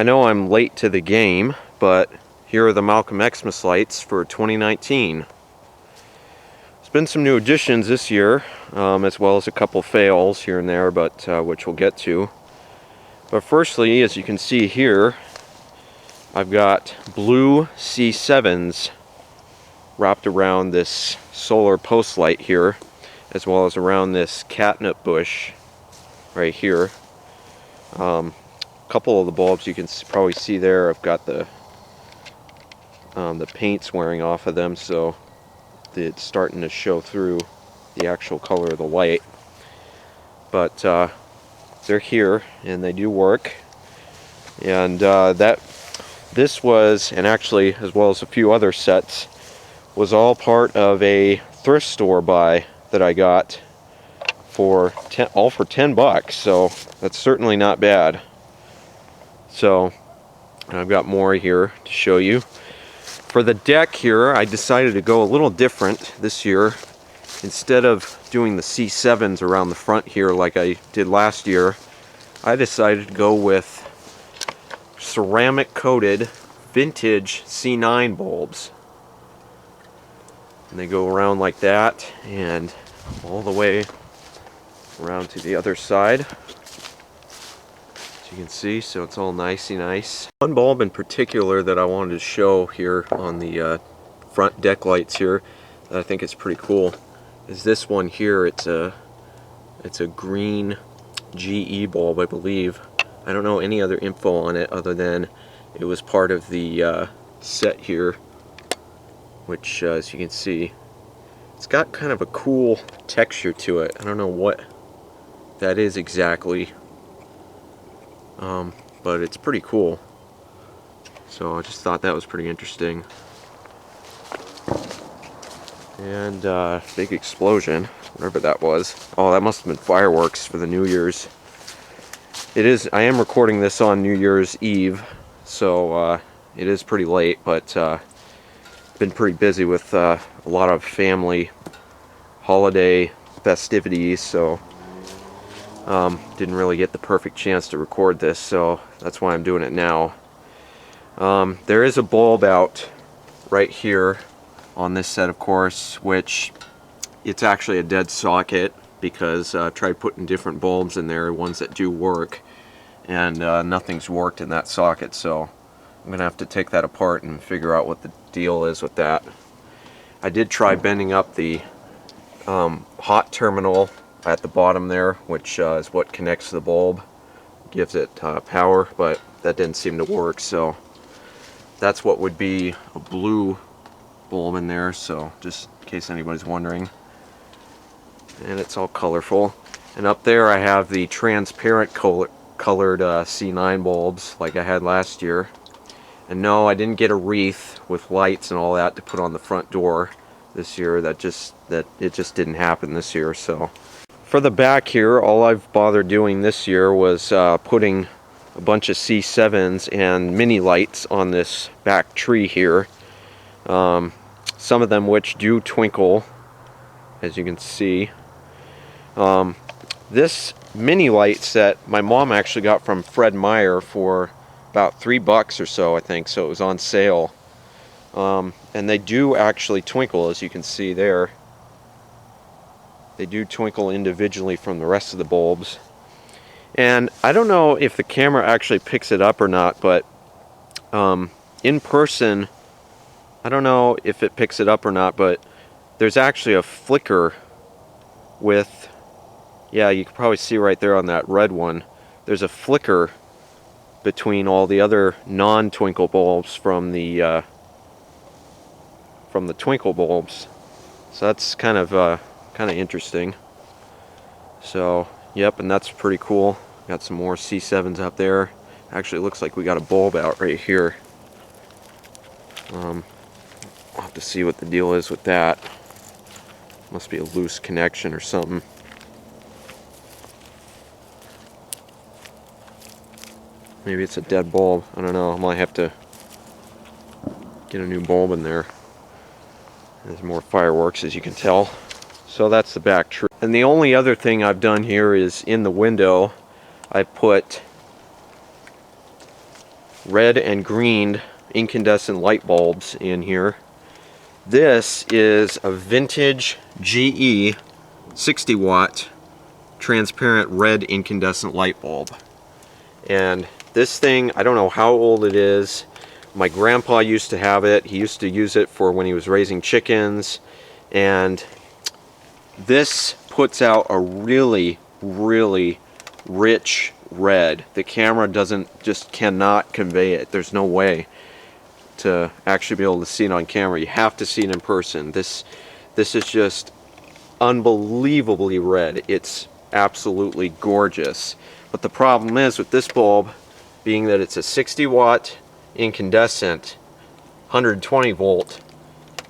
I know I'm late to the game, but here are the Malcolm Xmas lights for 2019. There's been some new additions this year, as well as a couple fails here and there, but which we'll get to. But firstly, as you can see here, I've got blue C7s wrapped around this solar post light here, as well as around this catnip bush right here. A couple of the bulbs you can probably see there, I've got the paint's wearing off of them, so it's starting to show through the actual color of the light. But they're here and they do work. And this was, and actually as well as a few other sets, was all part of a thrift store buy that I got for all for $10, so that's certainly not bad. So I've got more here to show you. For the deck here, I decided to go a little different this year. Instead of doing the C7s around the front here like I did last year, I decided to go with ceramic coated vintage C9 bulbs. And they go around like that and all the way around to the other side, as you can see, so it's all nicey nice. One bulb in particular that I wanted to show here on the front deck lights here that I think is pretty cool is this one here. It's a green GE bulb, I believe. I don't know any other info on it other than it was part of the set here, which as you can see, it's got kind of a cool texture to it. I don't know what that is exactly, but it's pretty cool. So I just thought that was pretty interesting. And big explosion, whatever that was. Oh, that must have been fireworks for the New Year's. It is. I am recording this on New Year's Eve, so it is pretty late, but been pretty busy with a lot of family holiday festivities, so didn't really get the perfect chance to record this, so that's why I'm doing it now. There is a bulb out right here on this set, of course, which it's actually a dead socket because I tried putting different bulbs in there, ones that do work, and nothing's worked in that socket, so I'm gonna have to take that apart and figure out what the deal is with that. I did try bending up the hot terminal at the bottom there, which is what connects the bulb, gives it power, but that didn't seem to work, so that's what would be a blue bulb in there, so just in case anybody's wondering. And it's all colorful. And up there I have the transparent colored C9 bulbs like I had last year. And no, I didn't get a wreath with lights and all that to put on the front door this year. It just didn't happen this year. So for the back here, all I've bothered doing this year was putting a bunch of C7s and mini lights on this back tree here. Some of them which do twinkle, as you can see. This mini light set my mom actually got from Fred Meyer for about $3 or so, I think, so it was on sale. And they do actually twinkle, as you can see there. They do twinkle individually from the rest of the bulbs. And I don't know if the camera actually picks it up or not, but in person, I don't know if it picks it up or not, but there's actually a flicker with, yeah, you can probably see right there on that red one, there's a flicker between all the other non-twinkle bulbs from the twinkle bulbs. So that's kind of interesting. So yep, and that's pretty cool. Got some more C7s up there. Actually, it looks like we got a bulb out right here. I'll have to see what the deal is with that. Must be a loose connection or something. Maybe it's a dead bulb. I don't know. I might have to get a new bulb in there. There's more fireworks, as you can tell. So that's the back tree. And the only other thing I've done here is in the window, I put red and green incandescent light bulbs in here. This is a vintage GE 60 watt transparent red incandescent light bulb. And this thing, I don't know how old it is. My grandpa used to have it. He used to use it for when he was raising chickens. And this puts out a really, really rich red. The camera just cannot convey it. There's no way to actually be able to see it on camera. You have to see it in person. This is just unbelievably red. It's absolutely gorgeous. But the problem is with this bulb, being that it's a 60 watt incandescent, 120 volt,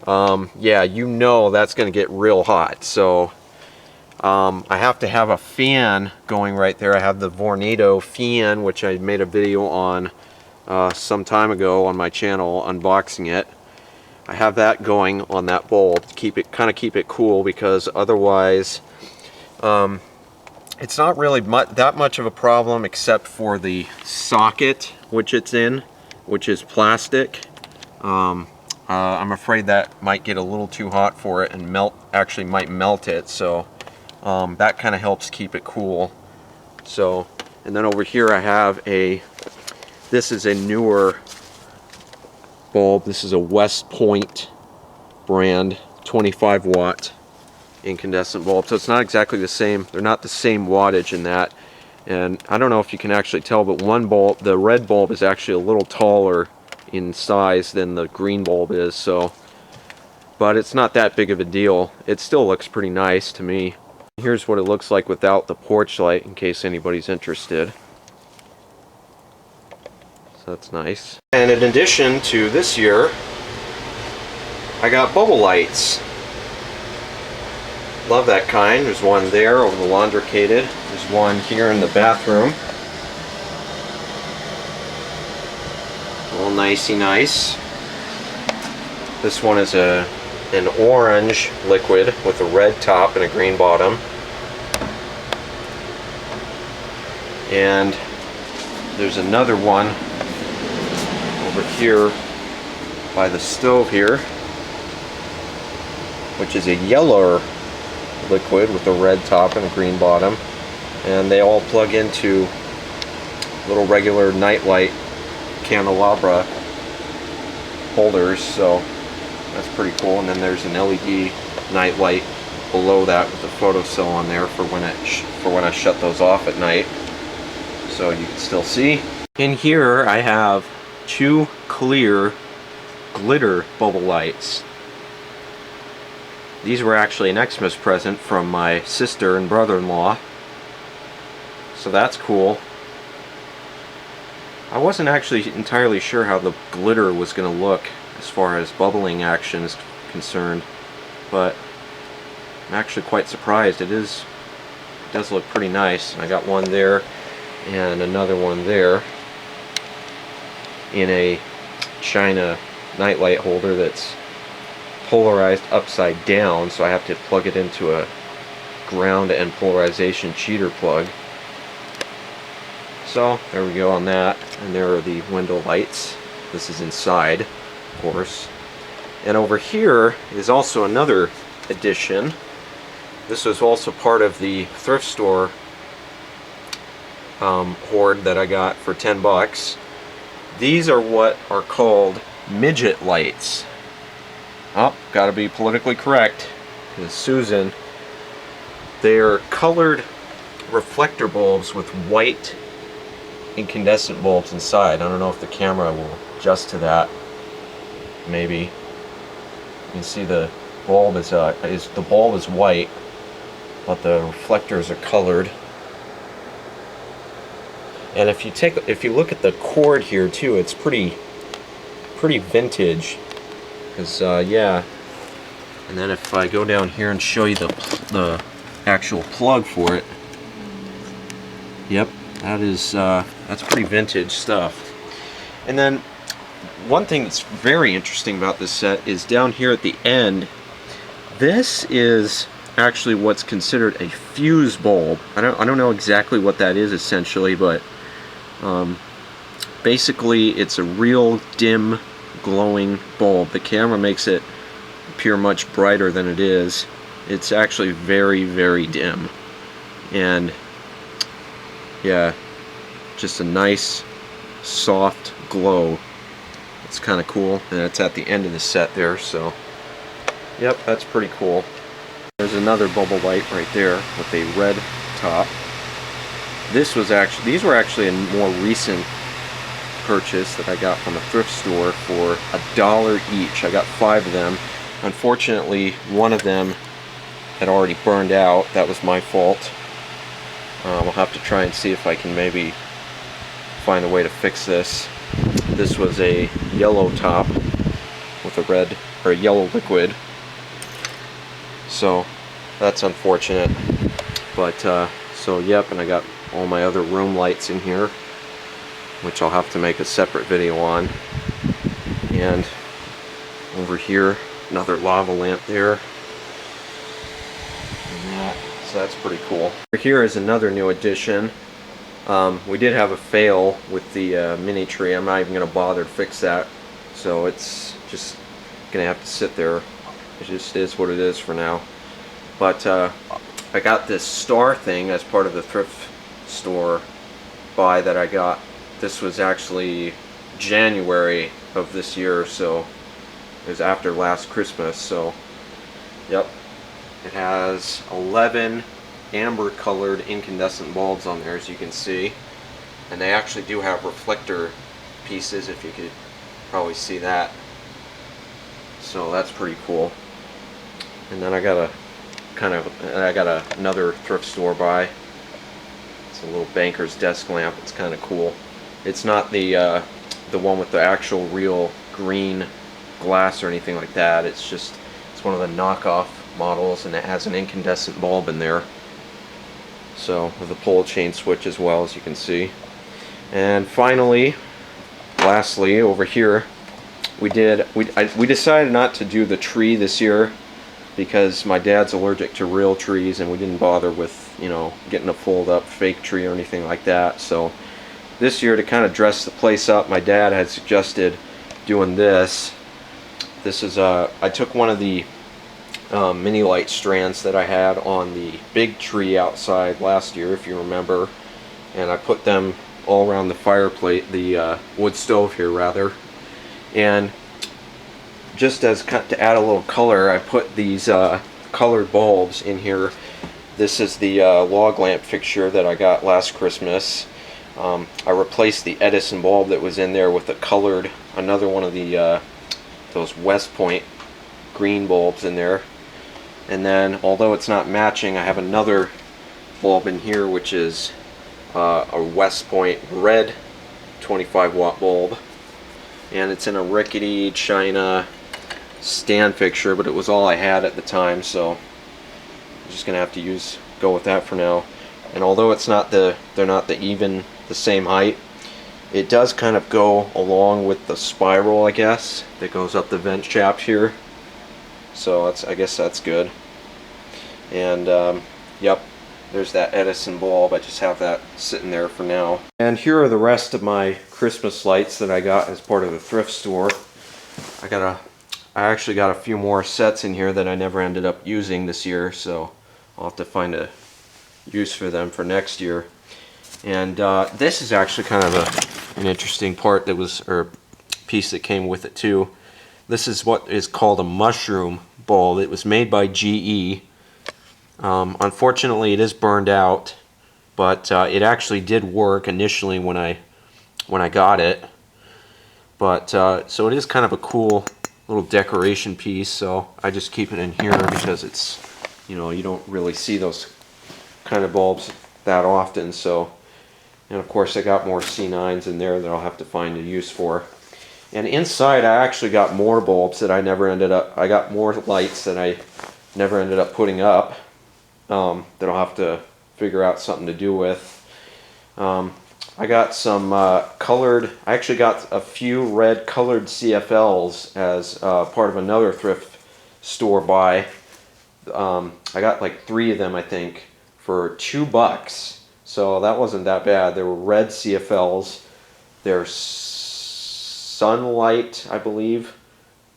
yeah, you know that's going to get real hot. So I have to have a fan going right there. I have the Vornado fan, which I made a video on some time ago on my channel unboxing it. I have that going on that bulb to kind of keep it cool, because otherwise it's not really that much of a problem, except for the socket which it's in, which is plastic. I'm afraid that might get a little too hot for it and actually might melt it, so that kind of helps keep it cool. So, and then over here I have this is a newer bulb. This is a West Point brand 25 watt incandescent bulb. So it's not exactly the same. They're not the same wattage in that. And I don't know if you can actually tell, but one bulb, the red bulb, is actually a little taller in size than the green bulb is. So, but it's not that big of a deal. It still looks pretty nice to me. Here's what it looks like without the porch light, in case anybody's interested. So that's nice. And in addition to this year, I got bubble lights. Love that kind. There's one there over the laundricated. There's one here in the bathroom. All nicey nice. This one is an orange liquid with a red top and a green bottom. And there's another one over here by the stove here, which is a yellow liquid with a red top and a green bottom, and they all plug into little regular nightlight candelabra holders, so that's pretty cool. And then there's an LED nightlight below that with a photocell on there for when I shut those off at night, so you can still see. In here I have 2 clear glitter bubble lights. These were actually an Xmas present from my sister and brother-in-law, so that's cool. I wasn't actually entirely sure how the glitter was going to look as far as bubbling action is concerned, but I'm actually quite surprised. It does look pretty nice. I got one there and another one there in a China nightlight holder that's polarized upside down, so I have to plug it into a ground and polarization cheater plug. So there we go on that. And there are the window lights. This is inside, of course. And over here is also another addition. This was also part of the thrift store hoard that I got for 10 bucks. These are what are called midget lights. Oh, gotta be politically correct, because Susan. They are colored reflector bulbs with white incandescent bulbs inside. I don't know if the camera will adjust to that. Maybe. You can see the bulb is white, but the reflectors are colored. And if you look at the cord here too, it's pretty vintage. Because yeah. And then if I go down here and show you the actual plug for it, yep, that's pretty vintage stuff. And then one thing that's very interesting about this set is down here at the end. This is actually what's considered a fuse bulb. I don't know exactly what that is essentially, but Basically, it's a real dim, glowing bulb. The camera makes it appear much brighter than it is. It's actually very, very dim. And yeah, just a nice, soft glow. It's kind of cool, and it's at the end of the set there, so yep, that's pretty cool. There's another bubble light right there with a red top. These were actually a more recent purchase that I got from a thrift store for $1 each. I got 5 of them. Unfortunately, one of them had already burned out. That was my fault. I'll have to try and see if I can maybe find a way to fix this. This was a yellow top with a red or a yellow liquid, so that's unfortunate. But so yep, and I got all my other room lights in here, which I'll have to make a separate video on. And over here, another lava lamp there. So that's pretty cool. Here is another new addition. We did have a fail with the mini tree. I'm not even going to bother to fix that. So it's just going to have to sit there. It just is what it is for now. But I got this star thing as part of the thrift store buy that I got. This was actually January of this year, so it was after last Christmas. So yep, it has 11 amber colored incandescent bulbs on there, as you can see, and they actually do have reflector pieces, if you could probably see that. So that's pretty cool. And then I got another thrift store buy. It's a little banker's desk lamp. It's kind of cool. It's not the one with the actual real green glass or anything like that. It's one of the knockoff models, and it has an incandescent bulb in there. So with a pull chain switch as well, as you can see. And finally, lastly, over here, we decided not to do the tree this year because my dad's allergic to real trees, and we didn't bother with, you know, getting a fold up fake tree or anything like that. So this year, to kind of dress the place up, my dad had suggested doing this. This is I took one of the mini light strands that I had on the big tree outside last year, if you remember, and I put them all around the fireplace, the wood stove here rather. And just as to add a little color, I put these colored bulbs in here. This is the log lamp fixture that I got last Christmas. I replaced the Edison bulb that was in there with a colored, another one of the those West Point green bulbs in there. And then, although it's not matching, I have another bulb in here, which is a West Point red 25 watt bulb. And it's in a rickety China stand fixture, but it was all I had at the time, so I'm just gonna have to go with that for now. And although they're not the same height, it does kind of go along with the spiral, I guess, that goes up the vent shaft here. So I guess that's good. And yep, there's that Edison bulb. I just have that sitting there for now. And here are the rest of my Christmas lights that I got as part of the thrift store. I actually got a few more sets in here that I never ended up using this year, so I'll have to find a use for them for next year. And this is actually kind of an interesting part or piece that came with it too. This is what is called a mushroom bulb. It was made by GE. Unfortunately, it is burned out, but it actually did work initially when I got it. But so it is kind of a cool little decoration piece. So I just keep it in here because it's, you know, you don't really see those kind of bulbs that often. So, and of course I got more C9s in there that I'll have to find a use for. And inside I actually got more bulbs that I got more lights that I never ended up putting up, that I'll have to figure out something to do with. I got some I actually got a few red colored CFLs as part of another thrift store buy. I got like 3 of them, I think, for $2. So that wasn't that bad. They were red CFLs. They're Sunlight, I believe.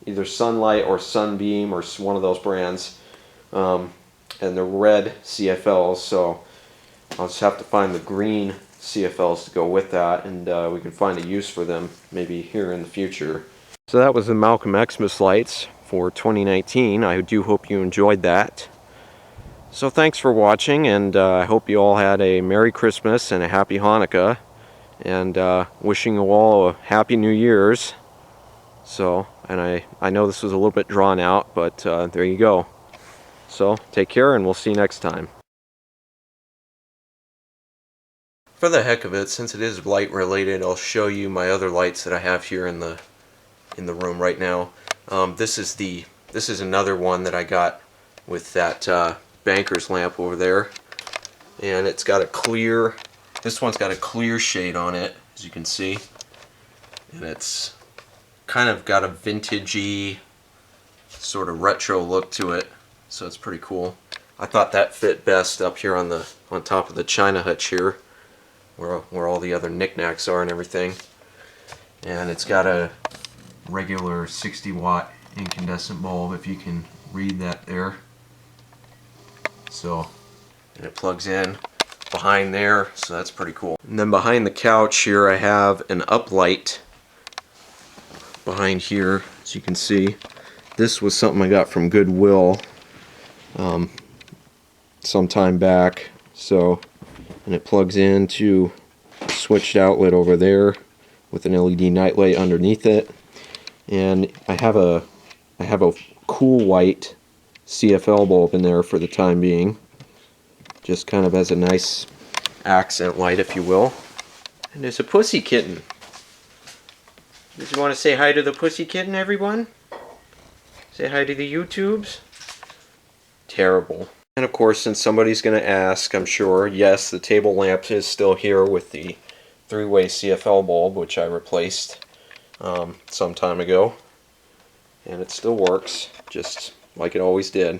Either Sunlight or Sunbeam or one of those brands. And they're red CFLs, so I'll just have to find the green CFLs to go with that, and we can find a use for them maybe here in the future. So that was the Malcolm Xmas lights for 2019. I do hope you enjoyed that. So thanks for watching, and I hope you all had a Merry Christmas and a Happy Hanukkah, and wishing you all a Happy New Year's. So, and I know this was a little bit drawn out, but there you go. So take care, and we'll see you next time. For the heck of it, since it is light related, I'll show you my other lights that I have here in the room right now. This is another one that I got with that banker's lamp over there, and it's got a clear. This one's got a clear shade on it, as you can see, and it's kind of got a vintagey sort of retro look to it, so it's pretty cool. I thought that fit best up here on top of the china hutch here, where all the other knickknacks are and everything. And it's got a regular 60-watt incandescent bulb, if you can read that there. So, and it plugs in behind there, so that's pretty cool. And then behind the couch here I have an uplight behind here, as you can see. This was something I got from Goodwill some time back. So, and it plugs into a switched outlet over there with an LED nightlight underneath it. And I have a cool white CFL bulb in there for the time being, just kind of as a nice accent light, if you will. And there's a pussy kitten. Did you want to say hi to the pussy kitten, everyone? Say hi to the YouTubes? Terrible. And of course, since somebody's going to ask, I'm sure, yes, the table lamp is still here with the 3-way CFL bulb, which I replaced some time ago. And it still works, just like it always did.